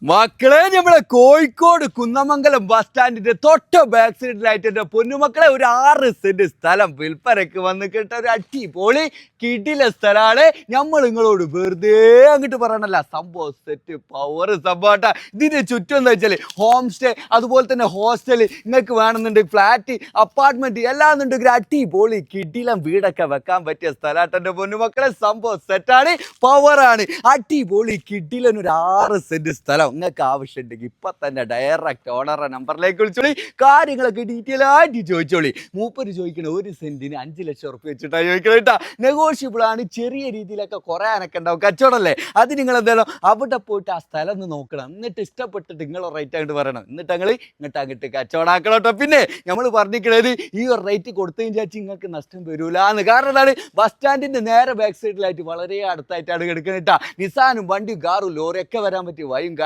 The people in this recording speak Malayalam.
മക്കളെ നമ്മളെ കോഴിക്കോട് കുന്നമംഗലം ബസ് സ്റ്റാൻഡിന്റെ തൊട്ട ബാക്ക് സൈഡിലായിട്ട് എന്റെ പൊന്നുമക്കളെ ഒരു 6 സെന്റ് സ്ഥലം വിൽപ്പനക്ക് വന്ന് കിട്ട ഒരു അടിപൊളി കിടില സ്ഥലമാണ്. നമ്മൾ നിങ്ങളോട് വെറുതെ അങ്ങോട്ട് പറയണല്ല, സംഭവം സെറ്റ് പവർ സംഭവട്ട. ഇതിന്റെ ചുറ്റും എന്താ വെച്ചാല് ഹോം സ്റ്റേ, അതുപോലെ തന്നെ ഹോസ്റ്റല്, നിങ്ങൾക്ക് വേണമെന്നുണ്ടെങ്കിൽ ഫ്ലാറ്റ്, അപ്പാർട്ട്മെന്റ് എല്ലാം എന്നുണ്ടെങ്കിൽ അടിപൊളി കിടിലം വീടൊക്കെ വെക്കാൻ പറ്റിയ സ്ഥലമായിട്ട് എന്റെ പൊന്നുമക്കളെ. സംഭവം സെറ്റാണ്, പവറാണ്, അടിപൊളി കിടിലൻ ഒരു 6 സെന്റ് സ്ഥലം. നിങ്ങൾക്ക് ആവശ്യമുണ്ടെങ്കിൽ ഇപ്പൊ തന്നെ ഡയറക്റ്റ് ഓണറുടെ നമ്പറിലേക്ക് വിളിച്ചോളി, കാര്യങ്ങളൊക്കെ ഡീറ്റെയിൽ ആയിട്ട് ചോദിച്ചോളി. മൂപ്പര് ചോദിക്കണ 1 സെന്റിന് 5 ലക്ഷം റുപ്യ വെച്ചിട്ടാ ചോദിക്കണം കേട്ടാ. നെഗോഷ്യബിൾ ആണ്, ചെറിയ രീതിയിലൊക്കെ കുറയാനൊക്കെ ഉണ്ടാവും, കച്ചവടമല്ലേ. അത് നിങ്ങൾ എന്തായാലും അവിടെ പോയിട്ട് ആ സ്ഥലം ഒന്ന് നോക്കണം, എന്നിട്ട് ഇഷ്ടപ്പെട്ടിട്ട് നിങ്ങളെ റേറ്റ് അങ്ങോട്ട് പറയണം, എന്നിട്ട് അങ്ങോട്ട് കച്ചവടമാക്കണം കേട്ടോ. പിന്നെ നമ്മൾ പറഞ്ഞിരിക്കണത് ഈ ഒരു റേറ്റ് കൊടുത്തതിന് വിചാരിച്ച് നിങ്ങൾക്ക് നഷ്ടം വരൂലാന്ന്. കാരണം എന്താണ്, ബസ് സ്റ്റാൻഡിന്റെ നേരെ ബാക്ക് സൈഡിലായിട്ട് വളരെ അടുത്തായിട്ടാണ് കിടക്കുന്നത് കേട്ടാ. നിസാനും വണ്ടിയും കാറും ലോറിയൊക്കെ വരാൻ പറ്റിയ വഴിയും